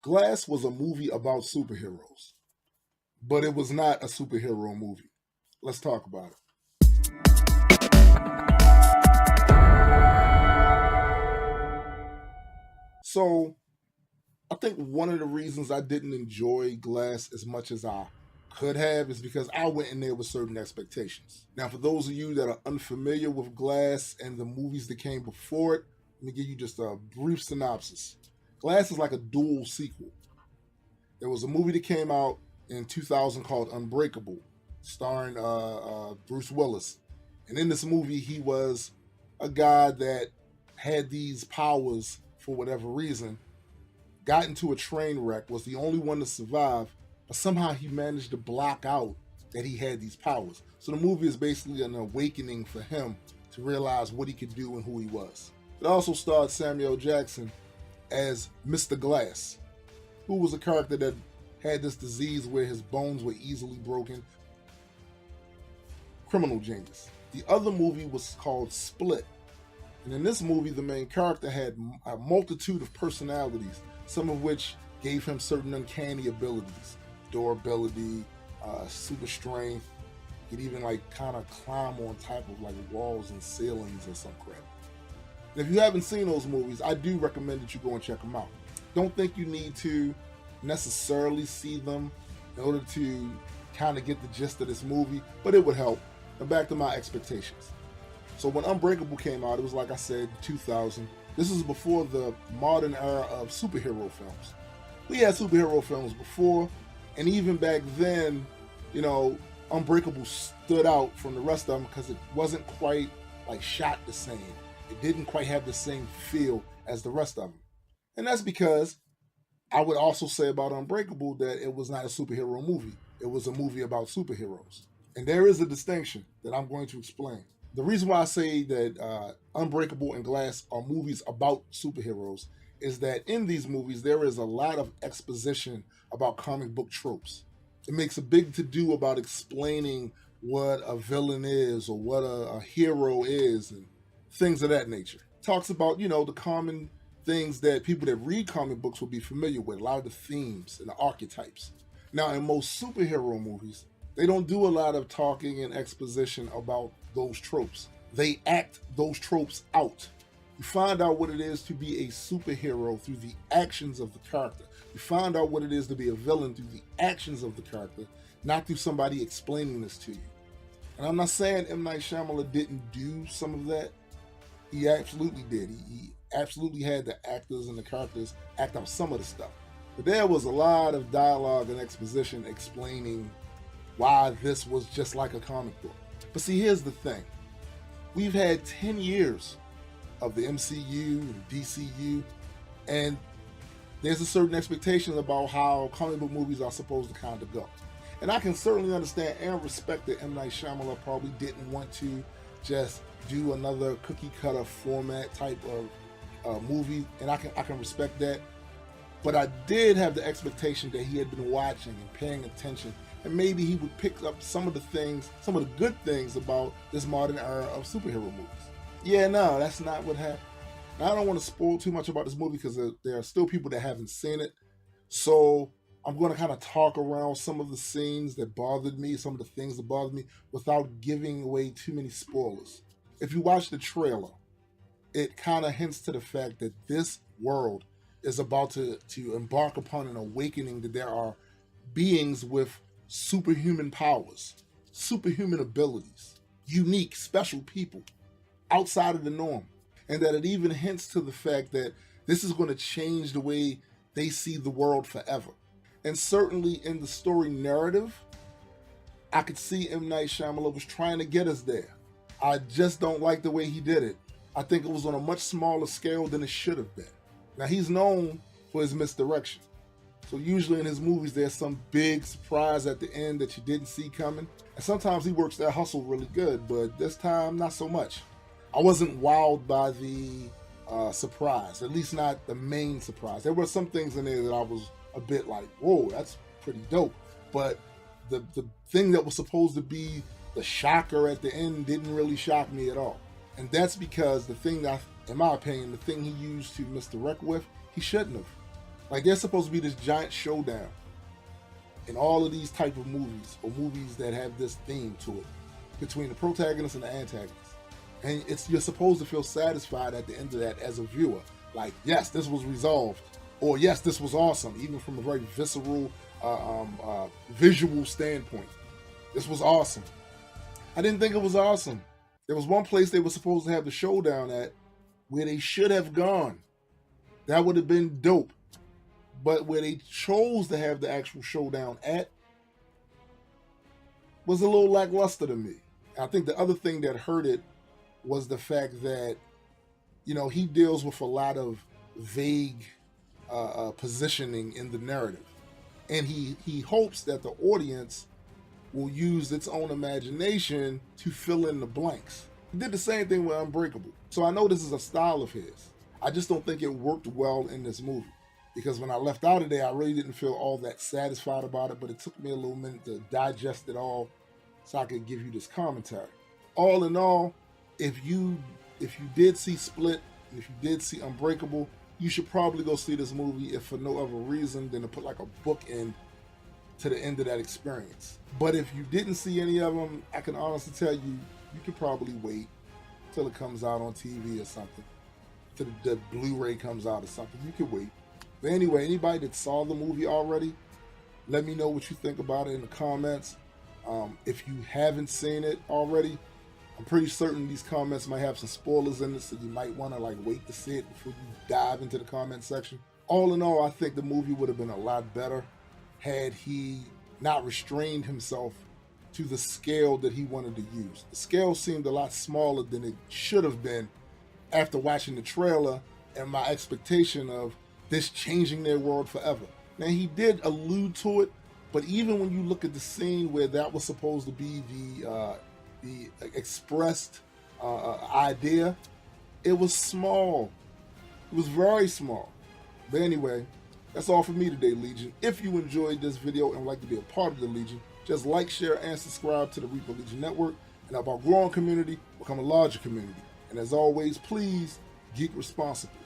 Glass was a movie about superheroes, but it was not a superhero movie. Let's talk about it. So, I think one of the reasons I didn't enjoy Glass as much as I could have is because I went in there with certain expectations. Now, for those of you that are unfamiliar with Glass and the movies that came before it, let me give you just a brief synopsis. Glass is like a dual sequel. There was a movie that came out in 2000 called Unbreakable, starring Bruce Willis. And in this movie, he was a guy that had these powers for whatever reason, got into a train wreck, was the only one to survive, but somehow he managed to block out that he had these powers. So the movie is basically an awakening for him to realize what he could do and who he was. It also starred Samuel Jackson as Mr. Glass, who was a character that had this disease where his bones were easily broken. Criminal genius. The other movie was called Split. And in this movie, the main character had a multitude of personalities, some of which gave him certain uncanny abilities. Durability, super strength. He could even kind of climb on top of walls and ceilings or some crap. And if you haven't seen those movies, I do recommend that you go and check them out. Don't think you need to necessarily see them in order to kind of get the gist of this movie, but it would help. And back to my expectations. So when Unbreakable came out, it was like I said, 2000. This was before the modern era of superhero films. We had superhero films before, and even back then, Unbreakable stood out from the rest of them because it wasn't quite shot the same. It didn't quite have the same feel as the rest of them. And that's because I would also say about Unbreakable that it was not a superhero movie. It was a movie about superheroes. And there is a distinction that I'm going to explain. The reason why I say that Unbreakable and Glass are movies about superheroes is that in these movies, there is a lot of exposition about comic book tropes. It makes a big to-do about explaining what a villain is or what a hero is and things of that nature. Talks about, the common things that people that read comic books will be familiar with, a lot of the themes and the archetypes. Now, in most superhero movies, they don't do a lot of talking and exposition about those tropes. They act those tropes out. You find out what it is to be a superhero through the actions of the character. You find out what it is to be a villain through the actions of the character, not through somebody explaining this to you. And I'm not saying M. Night Shyamalan didn't do some of that. He absolutely did. He absolutely had the actors and the characters act out some of the stuff. But there was a lot of dialogue and exposition explaining why this was just like a comic book. But see, here's the thing. We've had 10 years of the MCU and DCU, and there's a certain expectation about how comic book movies are supposed to kind of go. And I can certainly understand and respect that M. Night Shyamalan probably didn't want to just do another cookie cutter format type of movie, and I can respect that. But I did have the expectation that he had been watching and paying attention, and maybe he would pick up some of the good things about this modern era of superhero movies. Yeah, no, that's not what happened. Now, I don't want to spoil too much about this movie because there are still people that haven't seen it. So I'm going to kind of talk around some of the scenes that bothered me, some of the things that bothered me, without giving away too many spoilers. If you watch the trailer, it kind of hints to the fact that this world is about to embark upon an awakening, that there are beings with superhuman powers, superhuman abilities, unique, special people outside of the norm. And that it even hints to the fact that this is going to change the way they see the world forever. And certainly in the story narrative, I could see M. Night Shyamalan was trying to get us there. I just don't like the way he did it. I think it was on a much smaller scale than it should have been. Now, he's known for his misdirection. So usually in his movies, there's some big surprise at the end that you didn't see coming. And sometimes he works that hustle really good, but this time, not so much. I wasn't wowed by the surprise, at least not the main surprise. There were some things in there that I was a bit like, whoa, that's pretty dope. But the thing that was supposed to be the shocker at the end didn't really shock me at all. And that's because the thing that, in my opinion, the thing he used to misdirect with, he shouldn't have. Like there's supposed to be this giant showdown in all of these type of movies, or movies that have this theme to it, between the protagonist and the antagonist. And you're supposed to feel satisfied at the end of that as a viewer. Like, yes, this was resolved, or yes, this was awesome, even from a very visceral, visual standpoint. This was awesome. I didn't think it was awesome. There was one place they were supposed to have the showdown at where they should have gone. That would have been dope. But where they chose to have the actual showdown at was a little lackluster to me. I think the other thing that hurt it was the fact that, you know, he deals with a lot of vague positioning in the narrative. And he hopes that the audience will use its own imagination to fill in the blanks. He did the same thing with Unbreakable. So I know this is a style of his. I just don't think it worked well in this movie. Because when I left out of there, I really didn't feel all that satisfied about it, but it took me a little minute to digest it all so I could give you this commentary. All in all, if you did see Split, and if you did see Unbreakable, you should probably go see this movie, if for no other reason than to put like a bookend to the end of that experience. But if you didn't see any of them, I can honestly tell you, you could probably wait till it comes out on TV or something, till the Blu-ray comes out or something. You could wait. But anyway, anybody that saw the movie already, let me know what you think about it in the comments. If you haven't seen it already, I'm pretty certain these comments might have some spoilers in it, so you might want to like wait to see it before you dive into the comment section. All in all, I think the movie would have been a lot better had he not restrained himself to the scale that he wanted to use. The scale seemed a lot smaller than it should have been after watching the trailer and my expectation of this changing their world forever. Now, he did allude to it, but even when you look at the scene where that was supposed to be the expressed idea, it was small. It was very small. But anyway, that's all for me today, Legion. If you enjoyed this video and would like to be a part of the Legion, just like, share, and subscribe to the Reaper Legion Network, and help our growing community become a larger community. And as always, please geek responsibly.